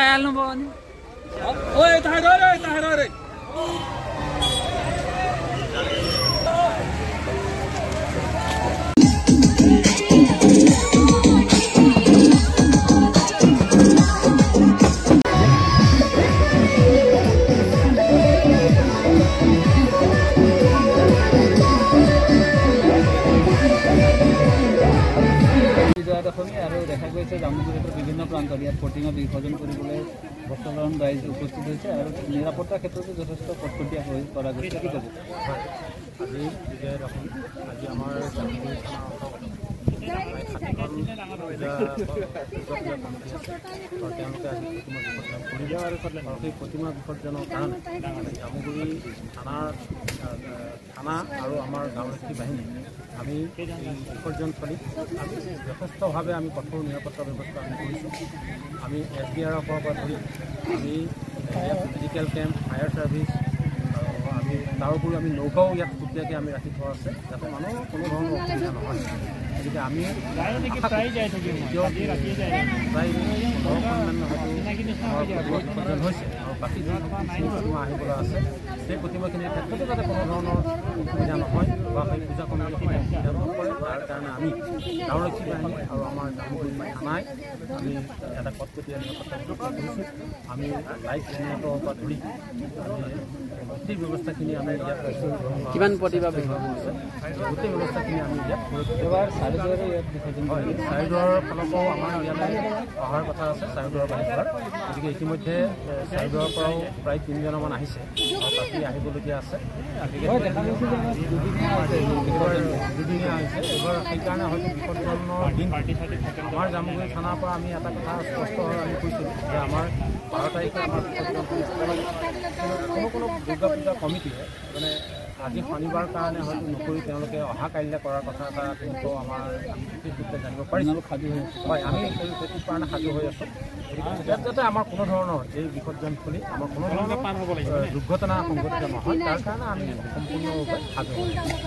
trial no bon. Oi, tahadore. দেখা গৈছে জামুগুৰিৰ বিভিন্ন প্ৰান্তত ইয়াত প্ৰতিমা বিসৰ্জন কৰিবলৈ ভক্তগণ ৰাইজ উপস্থিত হৈছে আৰু নিৰাপত্তাৰ ক্ষেত্ৰতো যথেষ্ট কটকটীয়া কৰা গৈছে কি ক'ব আজি বিজয় দশমী আজি আমাৰ জামুগুৰি তেওঁলোকে আজি সেই প্ৰতিমা বিসৰ্জনৰ কাৰণে জামুগুৰি থানা আৰু আমাৰ গাঁওৰক্ষী বাহিনী আমি বিসৰ্জনস্থলীত যথেষ্টভাৱে আমি কঠোৰ নিৰাপত্তা ব্যৱস্থা আমি কৰিছোঁ আমি SDRFৰ পৰা ধৰি আমি মেডিকেল কেম্প ফায়াৰ ছাৰ্ভিচ আমি তাৰ উপৰিও আমি নৌকাও ইয়াত সুকীয়াকৈ আমি ৰাখি থোৱা আছে যাতে মানুহৰ কোনো ধৰণৰ অসুবিধা নহয় গতিকে আমি প্ৰায় বিসৰ্জন হৈছে আৰু বাকী যি প্ৰতিমা আহিবলৈ আছে সেই প্ৰতিমাখিনিৰ ক্ষেত্ৰতো যাতে কোনো ধৰণৰ অসুবিধা নহয় বা সেই পূজা কমিটিয়ে অসুবিধা নকৰে তাৰ কাৰণে আমি গাঁওৰক্ষী বাহিনী আৰু আমাৰ জামুগুৰি থানাই আমি এটা কটকটীয়া নিৰাপত্তা কৰিছোঁ আমি লাইট জেনেৰেটৰৰ পৰা ধৰি গোটেই ব্যৱস্থাখিনি আমি ইয়াত কিমান প্ৰতিভা আছে গোটেই ব্যৱস্থাখিনি আমি ইয়াত চাৰিদুৱাৰৰ ফালৰ পৰাও আমাৰ ইয়ালৈ অহাৰ কথা আছে চাৰিদুৱাৰৰ বাহিৰৰ গতিকে ইতিমধ্যে চাৰিদুৱাৰৰ পৰাও প্ৰায় 3জনমান আহিছে আৰু বাকী আহিবলগীয়া আছে দুদিনীয়া হৈছে এইবাৰ সেইকাৰণে হয়তো বিসৰ্জনৰ দিন আমাৰ জামুগুৰি থানাৰ পৰা আমি এটা কথা স্পষ্ট আমি কৈছিলোঁ যে আমাৰ 12 তাৰিখে আমাৰ কোনো দুৰ্গা পূজা কমিটিয়ে মানে আজি শনিবাৰ কাৰণে হয়তো নকৰি তেওঁলোকে অহা কাইলৈ কৰাৰ কথা এটা তেওঁলোকেও আমাৰ বিশেষভাৱে জানিব পাৰিছোঁ হয় আমি সেইটো কাৰণে সাজু হৈ আছোঁ ইয়াত যাতে আমাৰ কোনো ধৰণৰ এই বিসৰ্জনস্থলী আমাৰ কোনো ধৰণৰ দুৰ্ঘটনা সংঘটিত নহয় তাৰ কাৰণে আমি সম্পূৰ্ণৰূপে সাজু হৈ আছোঁ